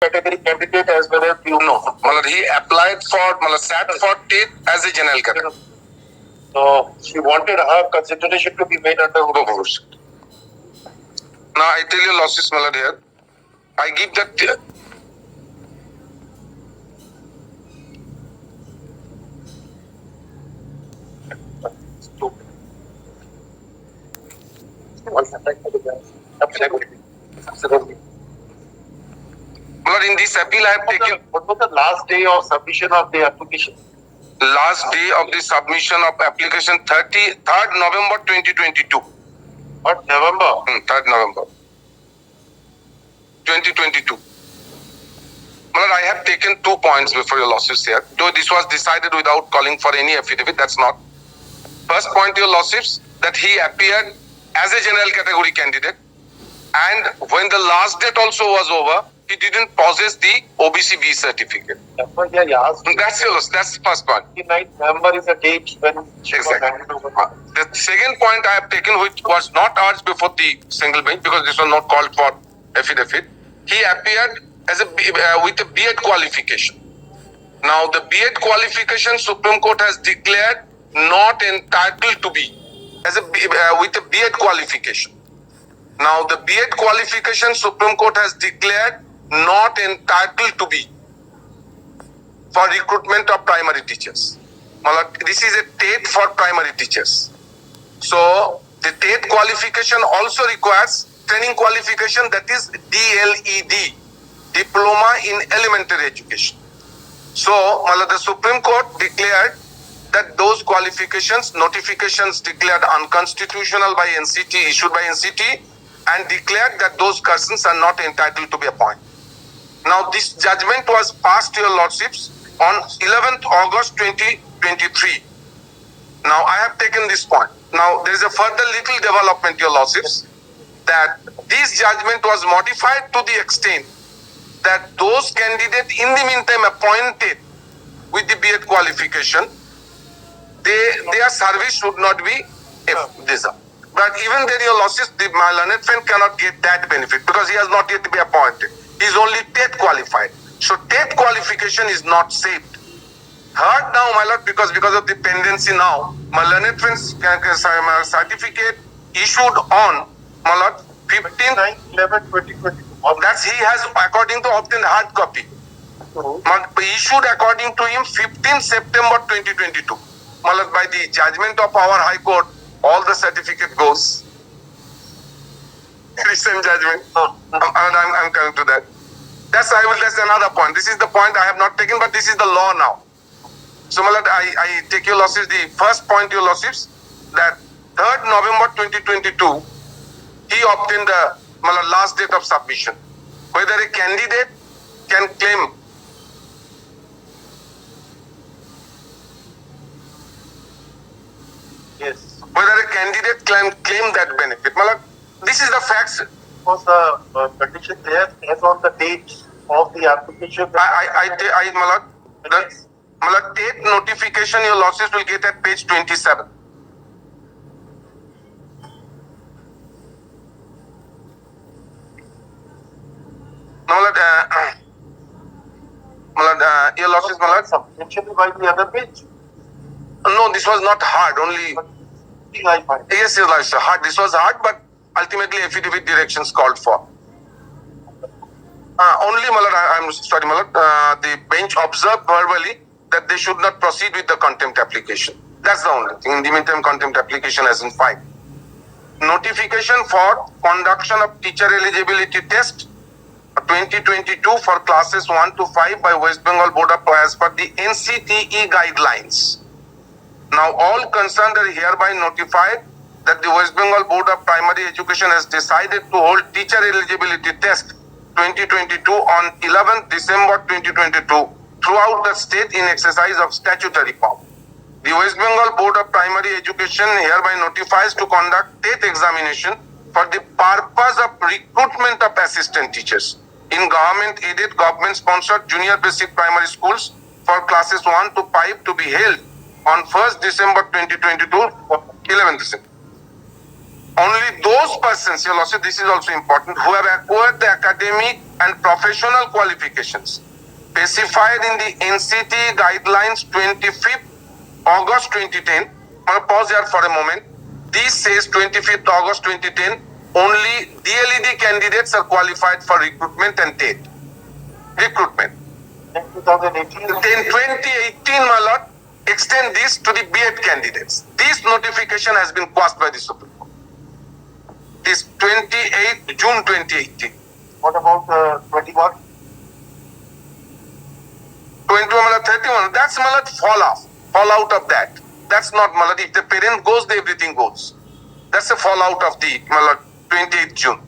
category candidate as well as you know. He applied for, sat for TET as a general category. So she wanted her consideration to be made under Now I tell you losses, here. I give that. Absolutely. In this appeal, I have taken. What was the last day of submission of the application? Last day of the submission of application 3rd November 2022. What, November? 3rd November 2022. I have taken 2 points before your lawsuits here. Though this was decided without calling for any affidavit, that's not. First point, your lawsuits, that he appeared as a general category candidate, and when the last date also was over, he didn't possess the OBC B certificate. That's what I asked. That's the first point. 29th November is a date when she was handed over. The second point I have taken, which was not urged before the single bench because this was not called for affidavit, he appeared as with a B.Ed qualification. Now the B.Ed qualification, Supreme Court has declared not entitled to be with a B.Ed qualification. Now the B.Ed qualification, Supreme Court has declared not entitled to be for recruitment of primary teachers. This is a TET for primary teachers. So the TET qualification also requires training qualification, that is DLED, Diploma in Elementary Education. So the Supreme Court declared that those qualifications, notifications declared unconstitutional by NCT, issued by NCT, and declared that those persons are not entitled to be appointed. Now this judgment was passed to your lordships on 11th August 2023. Now I have taken this point. Now there is a further little development, your lordships, that this judgment was modified to the extent that those candidates in the meantime appointed with the B.Ed qualification, their service should not be deserved. But even then, your losses, my learned friend cannot get that benefit because he has not yet to be appointed. He is only TET qualified. So TET qualification is not saved. Heard now, my lord, because of the pendency now, my learned friend's certificate issued on, my lord, 15th 11/2022. That's he has, according to obtained hard copy. Issued according to him 15 September 2022. By the judgment of our High Court, all the certificate goes. Recent judgment. I'm coming to that. That's another point. This is the point I have not taken, but this is the law now. So I take your losses. The first point, your losses, that 3rd November 2022, he obtained the last date of submission. Whether a candidate can claim whether a candidate can claim that benefit. This is the facts. Was the condition there as on the date of the application? The TET notification, your losses will get at page 27. Your losses, substantially by the other page. No, this was not hard. Only yes, hard. This was hard, but ultimately affidavit directions called for. Only I'm sorry, the bench observed verbally that they should not proceed with the contempt application. That's the only thing. In the meantime, contempt application has been filed. Notification for conduction of teacher eligibility test 2022 for classes 1 to 5 by West Bengal Board of as per the NCTE guidelines. Now all concerned are hereby notified that the West Bengal Board of Primary Education has decided to hold teacher eligibility test 2022 on 11th December 2022 throughout the state in exercise of statutory power. The West Bengal Board of Primary Education hereby notifies to conduct TET examination for the purpose of recruitment of assistant teachers in government-aided, government-sponsored junior basic primary schools for classes 1 to 5 to be held on 1st December 2022 or 11th December. Only those persons, your lordship, this is also important, who have acquired the academic and professional qualifications specified in the NCT guidelines 25th August 2010. I'll pause here for a moment. This says 25th August 2010, only DLED candidates are qualified for recruitment and TET. Recruitment. In 2018? In 2018, my lord, extend this to the B.Ed candidates. This notification has been quashed by the Supreme Court. This 28th June 2018. What about 21? 21, 31, that's Malad fallout of that. That's not Malad. If the parent goes, everything goes. That's a fallout of the Malad 28th June.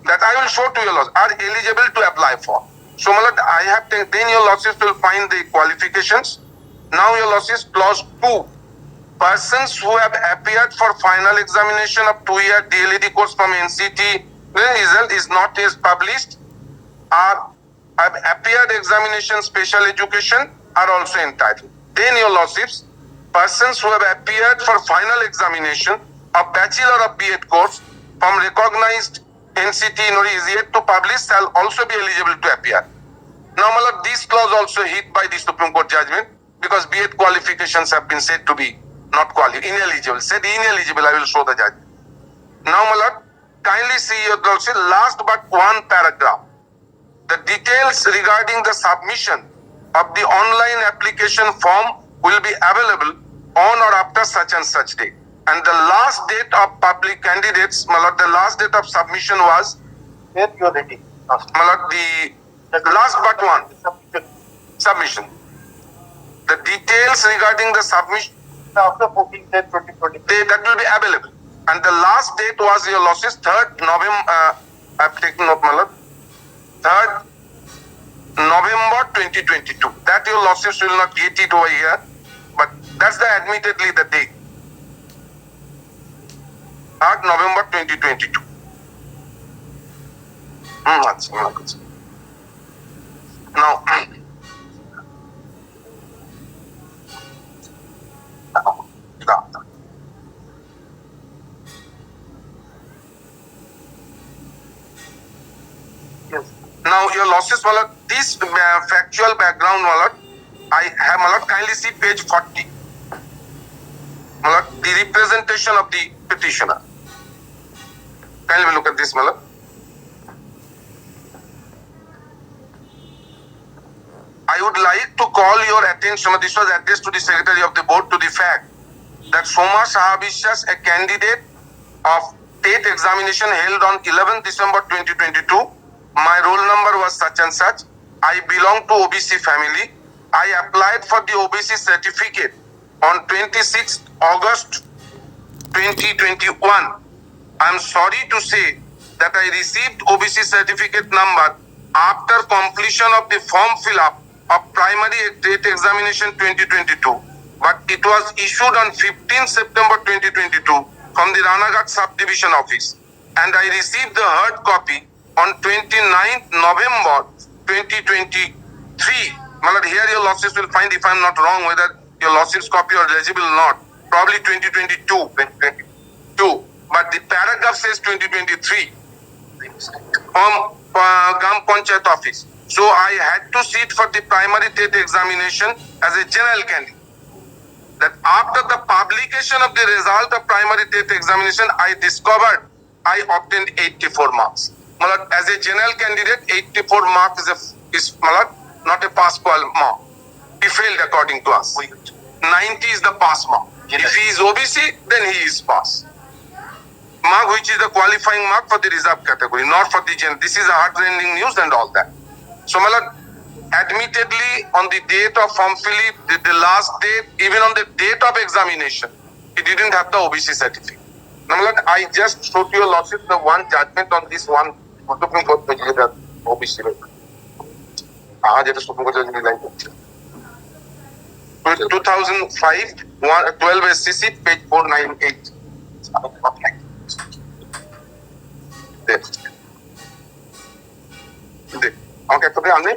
That I will show to your laws are eligible to apply for. So Malad, I have taken, then your losses will find the qualifications. Now your losses clause 2. Persons who have appeared for final examination of 2-year DLED course from NCT, the result is not yet published, are have appeared examination special education are also entitled. Then your lordships, persons who have appeared for final examination of Bachelor of B.Ed course from recognized NCT is yet to publish shall also be eligible to appear. Now, my lord, this clause also hit by the Supreme Court judgment because B.Ed qualifications have been said to be not ineligible. Said ineligible, I will show the judgment. Now, my lord, kindly see your lordship, last but one paragraph. The details regarding the submission of the online application form will be available on or after such and such date. And the last date of public candidates, my lord, the last date of submission was, Where you are ready? my lord, the last but one, submission. The details regarding the submission, After 14/10/2020. that will be available. And the last date was your losses 3rd November, I've taken note, my lord, 3rd November 2022. That your losses will not get it over here, but that's the admittedly the date. 3rd November 2022. Now, Yes. now your losses, Malad, this factual background, Malad, I have, Malad, kindly see page 40. Malad, the representation of the petitioner. Kindly look at this, Malad. I would like to call your attention, this was addressed to the Secretary of the Board, to the fact that Soma Sahabishas, a candidate of TET examination held on 11th December 2022, my roll number was such and such, I belong to OBC family, I applied for the OBC certificate on 26th August 2021. I am sorry to say that I received OBC certificate number after completion of the form fill-up of primary TET examination 2022, but it was issued on 15th September 2022 from the Ranaghat Subdivision Office, and I received the hard copy on 29th November 2023. Malad, here your losses will find, if I am not wrong, whether your losses copy are legible or not, probably 2022, but the paragraph says 2023 from Gram Panchayat office. So I had to sit for the primary TET examination as a general candidate. That after the publication of the result of primary TET examination, I discovered I obtained 84 marks. Malad, as a general candidate, 84 marks is Malad, not a pass mark. He failed according to us. 90 is the pass mark. If he is OBC, then he is pass. Mark which is the qualifying mark for the reserve category, not for the general. This is a heart-rending news and all that. So, Malad, admittedly, on the date of form fill-up, the last date, even on the date of examination, he didn't have the OBC certificate. Now, Malad, I just showed you losses the one judgment on this one Supreme Court page that OBC. Supreme Court judgment 2005, 12 SCC, page 498. There. Okay, so हमने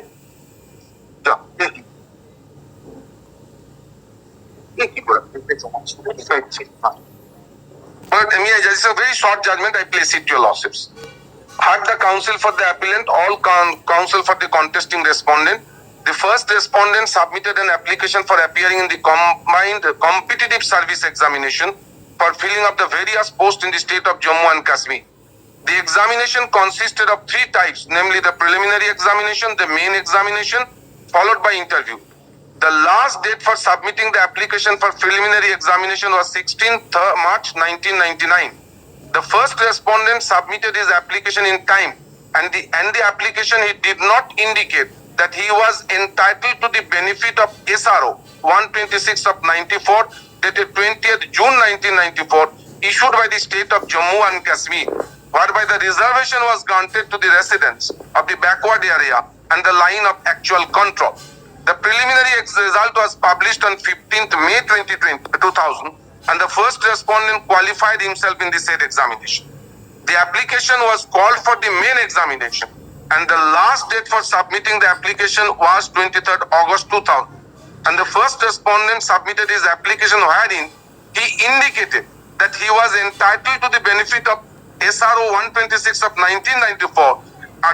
But it's a very short judgment. I place it to your lordships. heard the counsel for the appellant, all counsel for the contesting respondent. The first respondent submitted an application for appearing in the combined competitive service examination for filling up the various posts in the state of Jammu and Kashmir. The examination consisted of three types, namely the preliminary examination, the main examination, followed by interview. The last date for submitting the application for preliminary examination was 16th March 1999. The first respondent submitted his application in time, and the application he did not indicate that he was entitled to the benefit of SRO 126 of 94 dated 20th June 1994 issued by the state of Jammu and Kashmir, whereby the reservation was granted to the residents of the backward area and the line of actual control. The preliminary result was published on 15th May 2000, and the first respondent qualified himself in the said examination. The application was called for the main examination, and the last date for submitting the application was 23rd August 2000. And the first respondent submitted his application wherein he indicated that he was entitled to the benefit of SRO 126 of 1994,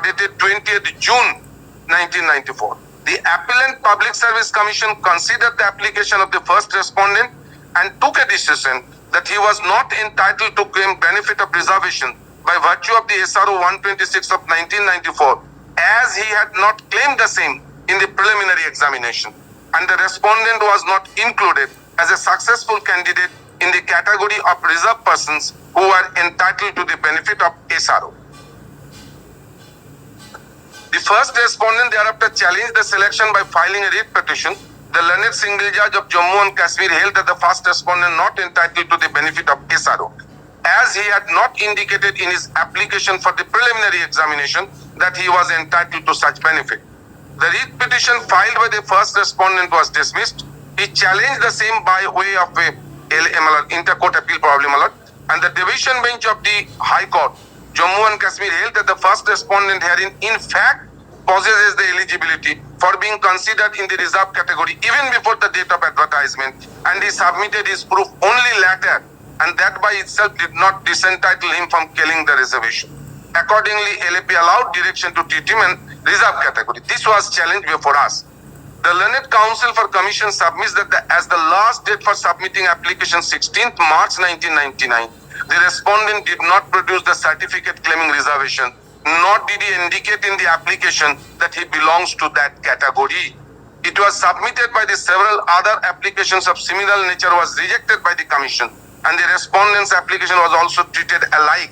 dated 20th June 1994. The Appellant Public Service Commission considered the application of the first respondent and took a decision that he was not entitled to claim benefit of reservation by virtue of the SRO 126 of 1994, as he had not claimed the same in the preliminary examination, and the respondent was not included as a successful candidate in the category of reserved persons who are entitled to the benefit of SRO. The first respondent thereafter challenged the selection by filing a writ petition. The learned single judge of Jammu and Kashmir held that the first respondent not entitled to the benefit of SRO, as he had not indicated in his application for the preliminary examination that he was entitled to such benefit. The writ petition filed by the first respondent was dismissed. He challenged the same by way of a intercourt appeal problem, and the division bench of the High Court, Jammu and Kashmir, held that the first respondent herein in fact possesses the eligibility for being considered in the reserved category even before the date of advertisement, and he submitted his proof only later, and that by itself did not disentitle him from killing the reservation. Accordingly, LAP allowed direction to treat him in reserved category. This was challenged before us. The Learned Counsel for Commission submits that as the last date for submitting application 16th March 1999, the respondent did not produce the certificate claiming reservation, nor did he indicate in the application that he belongs to that category. It was submitted by the several other applications of similar nature was rejected by the Commission, and the respondent's application was also treated alike.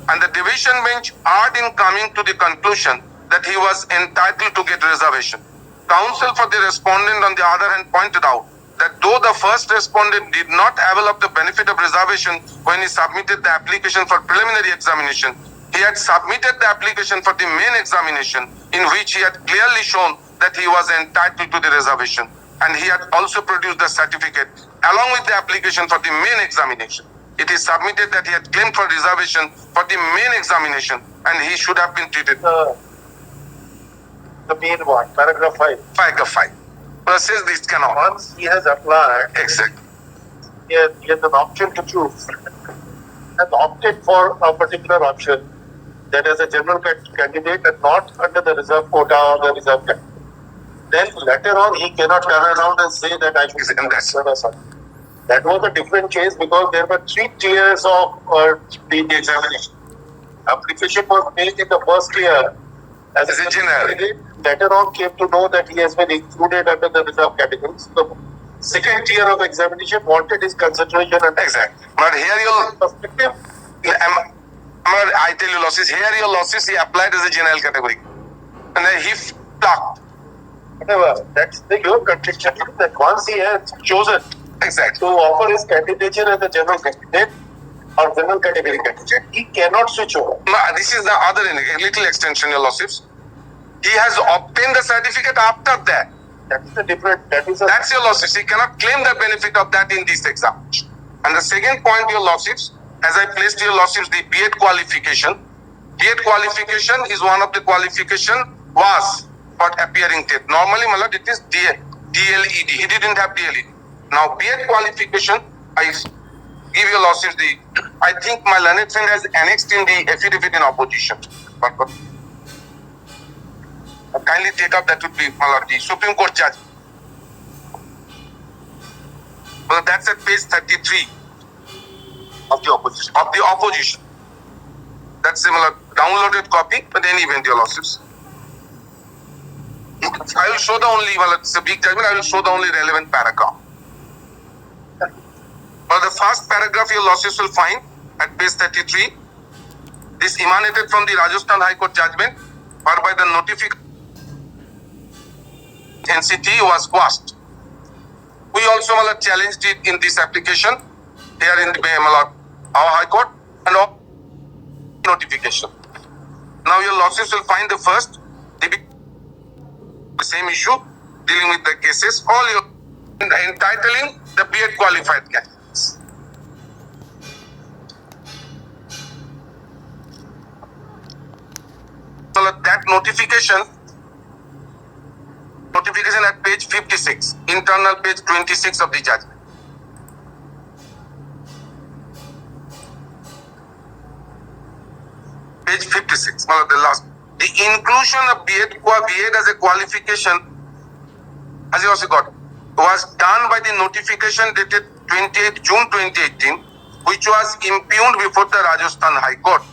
And the division bench erred in coming to the conclusion that he was entitled to get reservation. Counsel for the respondent, on the other hand, pointed out that though the first respondent did not avail of the benefit of reservation when he submitted the application for preliminary examination, he had submitted the application for the main examination, in which he had clearly shown that he was entitled to the reservation, and he had also produced the certificate along with the application for the main examination. It is submitted that he had claimed for reservation for the main examination, and he should have been treated. The main one, paragraph 5. Paragraph 5. Versus this cannot. Once he has applied, Exactly. he has an option to choose, has opted for a particular option, that is a general candidate and not under the reserve quota or the reserve category. Then later on he cannot turn around and say that I should be considered a son. That was a different case because there were 3 tiers of the examination. Application was made in the first tier as a general candidate. Later on came to know that he has been included under the reserve category. So the second tier of examination wanted his consideration and Exactly. But here your perspective. I tell you losses. Here your losses he applied as a general category, and then he plucked. Whatever. That's your contention that once he has chosen Exactly. to offer his candidature as a general candidate or general category candidate, he cannot switch over. No, this is the other little extension, your losses. He has obtained the certificate after that. That is a different. That's your losses. He cannot claim the benefit of that in this examination. And the second point, your losses, as I placed your losses, the B.Ed qualification. B.Ed qualification is one of the qualification was for appearing TET. Normally, Malad, it is DLED. He didn't have DLED. Now, B.Ed qualification, I give you losses. I think my learned friend has annexed in the affidavit in opposition. Kindly take up, that would be the Supreme Court judge. Well, that's at page 33 of the opposition. of the opposition. That's similar downloaded copy, but any event, your lordships. I will show the only, well, it's a big judgment, I will show the only relevant paragraph. Well, the first paragraph your lordships will find at page 33. This emanated from the Rajasthan High Court judgment, whereby the notification NCT was quashed. We also challenged it in this application here in the our High Court and all notification. Now your lordships will find the first, the same issue, dealing with the cases, all your entitling the B.Ed qualified candidates. So that notification at page 56, internal page 26 of the judgment. Page 56, the last. The inclusion of B.Ed as a qualification, as you also got, was done by the notification dated 28 June 2018, which was impugned before the Rajasthan High Court.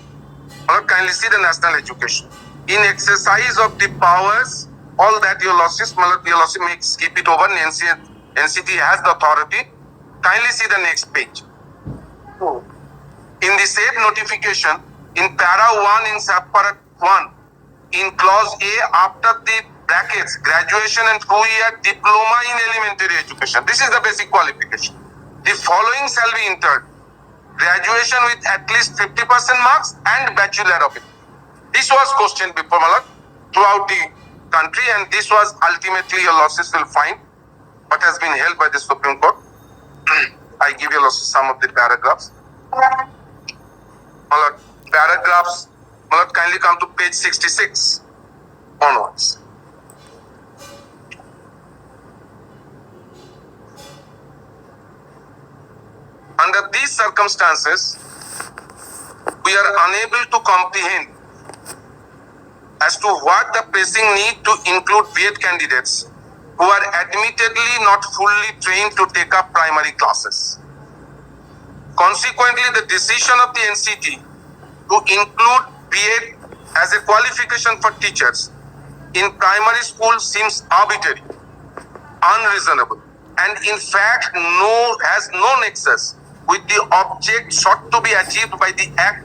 Kindly see the national education. In exercise of the powers, all that your lordships may skip it over. NCT has the authority. Kindly see the next page. In the said notification, in para 1 in subpart 1, in clause A, after the brackets, graduation and 2-year diploma in elementary education. This is the basic qualification. The following shall be entered: graduation with at least 50% marks and bachelor of it. This was questioned before throughout the country, and this was ultimately your lordships will find what has been held by the Supreme Court. I give you some of the paragraphs. Paragraphs, kindly come to page 66 onwards. Under these circumstances, we are unable to comprehend as to what the pressing need to include B.Ed candidates who are admittedly not fully trained to take up primary classes. Consequently, the decision of the NCT to include B.Ed as a qualification for teachers in primary school seems arbitrary, unreasonable, and in fact has no nexus with the object sought to be achieved by the Act,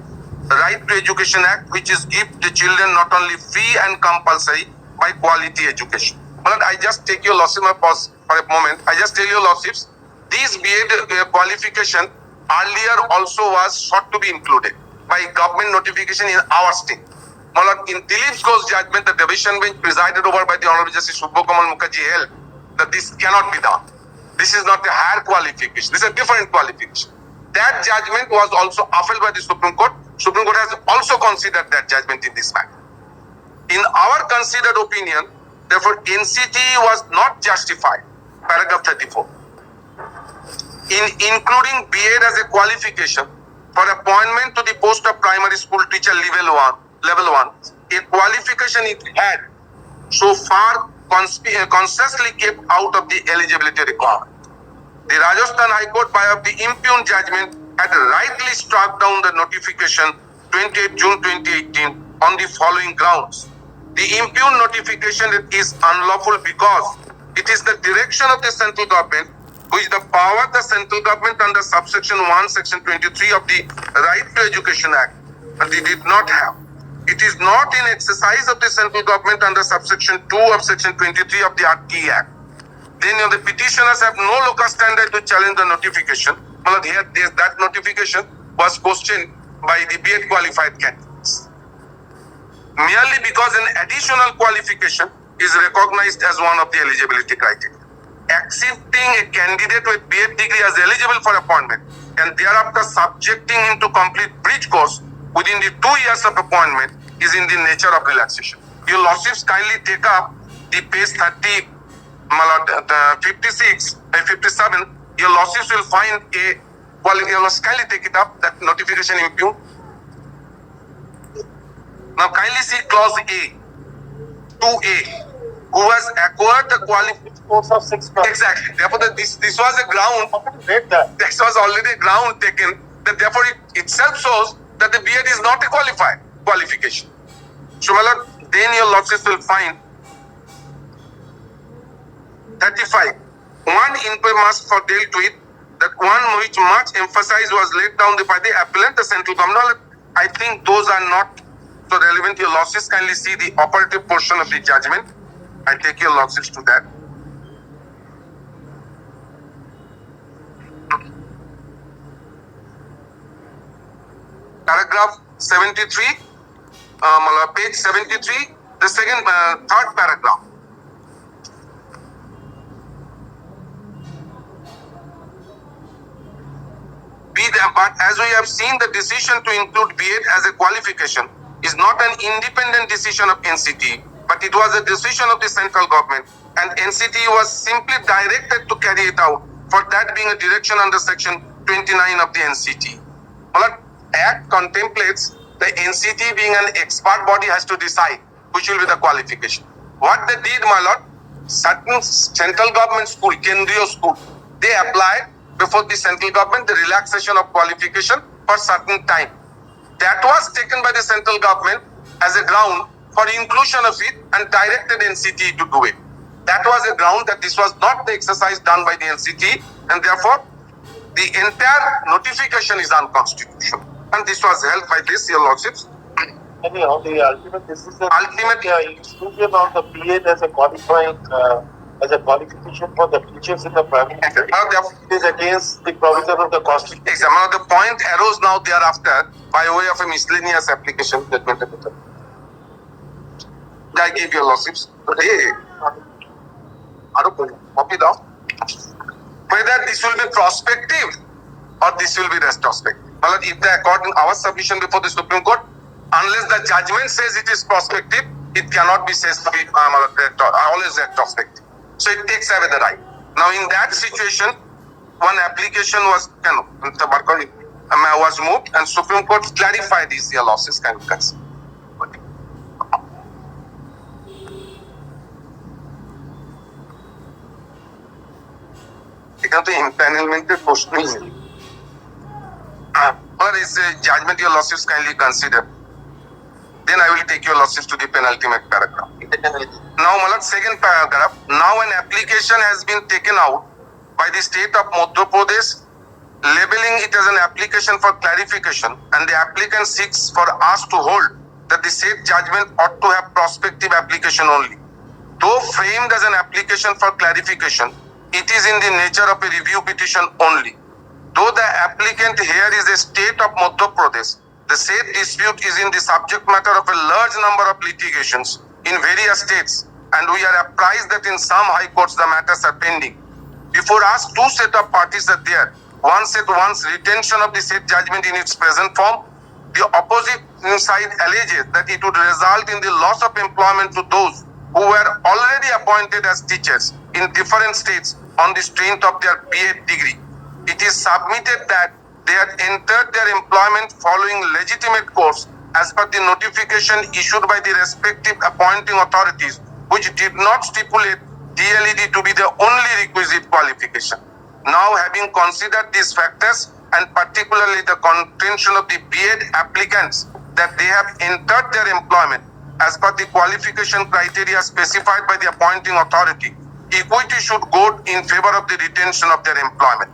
Right to Education Act, which is give the children not only free and compulsory by quality education. I just take your lordships, pause for a moment. I just tell you lordships, this B.Ed qualification earlier also was sought to be included by government notification in our state. In Dilip Ghosh's judgment, the division bench presided over by the Honorable Justice Subbu Kamal Mukherjee held that this cannot be done. This is not a higher qualification. This is a different qualification. That judgment was also upheld by the Supreme Court. Supreme Court has also considered that judgment in this matter. In our considered opinion, therefore, NCT was not justified, paragraph 34, in including B.Ed as a qualification for appointment to the post of primary school teacher level 1, a qualification it had so far consciously kept out of the eligibility requirement. The Rajasthan High Court, by the impugned judgment, had rightly struck down the notification 28 June 2018 on the following grounds. The impugned notification is unlawful because it is the direction of the central government, which the power the central government under subsection 1, section 23 of the Right to Education Act, and they did not have. It is not in exercise of the central government under subsection 2 of section 23 of the RT Act. Then the petitioners have no local standard to challenge the notification. Here, that notification was questioned by the B.Ed qualified candidates. Merely because an additional qualification is recognized as one of the eligibility criteria. Accepting a candidate with B.Ed degree as eligible for appointment and thereafter subjecting him to complete bridge course within the 2 years of appointment is in the nature of relaxation. Your lordships kindly take up the page 30, 56, 57. Your lordships will find a, kindly take it up, that notification impugned. Now kindly see clause A, 2A, who has acquired the qualification Course of 6 months. Exactly. Therefore, this was a ground. How can you rate that? This was already ground taken. That therefore it itself shows that the B.Ed is not a qualification. So, my lord, then your losses will find 35. One inquiry must for dealt with that one which much emphasis was laid down by the appellant, the central government. I think those are not so relevant. Your losses kindly see the operative portion of the judgment. I take your losses to that. Paragraph 73, page 73, the third paragraph. But as we have seen, the decision to include B.Ed as a qualification is not an independent decision of NCT, but it was a decision of the central government, and NCT was simply directed to carry it out, for that being a direction under section 29 of the NCT. Well, Act contemplates the NCT being an expert body has to decide which will be the qualification. What they did, my lord, certain central government school, Kendriya school, they applied before the central government the relaxation of qualification for certain time. That was taken by the central government as a ground for inclusion of it and directed NCT to do it. That was a ground that this was not the exercise done by the NCT, and therefore the entire notification is unconstitutional. And this was held by this, your lordships. Anyhow, the ultimate decision. Ultimate exclusion of the B.Ed as a qualifying as a qualification for the teachers in the primary school. It is against the provision of the Constitution. Exactly. Now the point arose now thereafter by way of a miscellaneous application that went into the. I gave your lordships. Hey, copy down. Whether this will be prospective or this will be retrospective. Well, if they accord our submission before the Supreme Court, unless the judgment says it is prospective, it cannot be said to be always retrospective. So it takes away the right. Now in that situation, one application was moved, and Supreme Court clarified these losses kind of concern. এখানে তো impanelmented প্রশ্ন or is a judgment your losses kindly consider. Then I will take your losses to the penultimate paragraph. Now, Malak, second paragraph. Now an application has been taken out by the state of Madhya Pradesh, labeling it as an application for clarification, and the applicant seeks for us to hold that the said judgment ought to have prospective application only. Though framed as an application for clarification, it is in the nature of a review petition only. Though the applicant here is a state of Madhya Pradesh, the said dispute is in the subject matter of a large number of litigations in various states, and we are apprised that in some high courts the matters are pending. Before us, two set of parties are there. One set wants retention of the said judgment in its present form. The opposite side alleges that it would result in the loss of employment to those who were already appointed as teachers in different states on the strength of their B.Ed degree. It is submitted that they had entered their employment following legitimate course as per the notification issued by the respective appointing authorities, which did not stipulate DLED to be the only requisite qualification. Now, having considered these factors, and particularly the contention of the B.Ed applicants that they have entered their employment as per the qualification criteria specified by the appointing authority, equity should go in favor of the retention of their employment.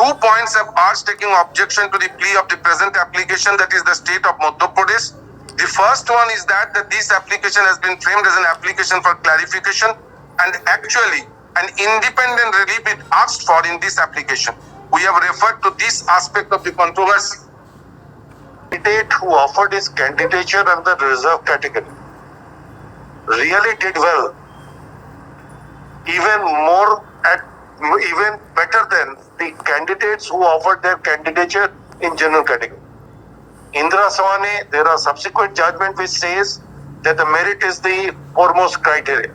2 points have urged taking objection to the plea of the present application, that is the state of Madhya Pradesh. The first one is that this application has been framed as an application for clarification, and actually an independent relief is asked for in this application. We have referred to this aspect of the controversy. Candidate who offered his candidature under the reserve category really did well, even better than the candidates who offered their candidature in general category. Indra Sawani, there are subsequent judgment which says that the merit is the foremost criteria.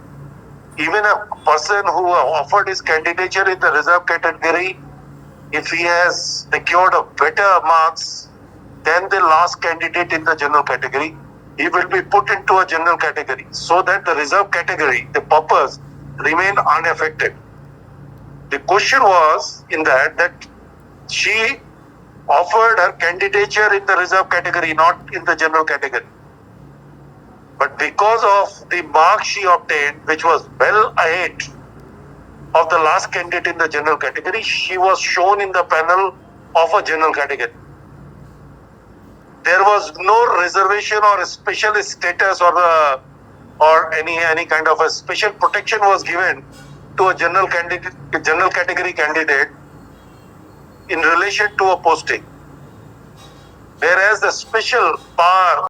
Even a person who offered his candidature in the reserve category, if he has secured a better marks than the last candidate in the general category, he will be put into a general category so that the reserve category, the paupers, remain unaffected. The question was in that she offered her candidature in the reserve category, not in the general category. But because of the mark she obtained, which was well ahead of the last candidate in the general category, she was shown in the panel of a general category. There was no reservation or a special status or any kind of a special protection was given to a general category candidate in relation to a posting. Whereas the special power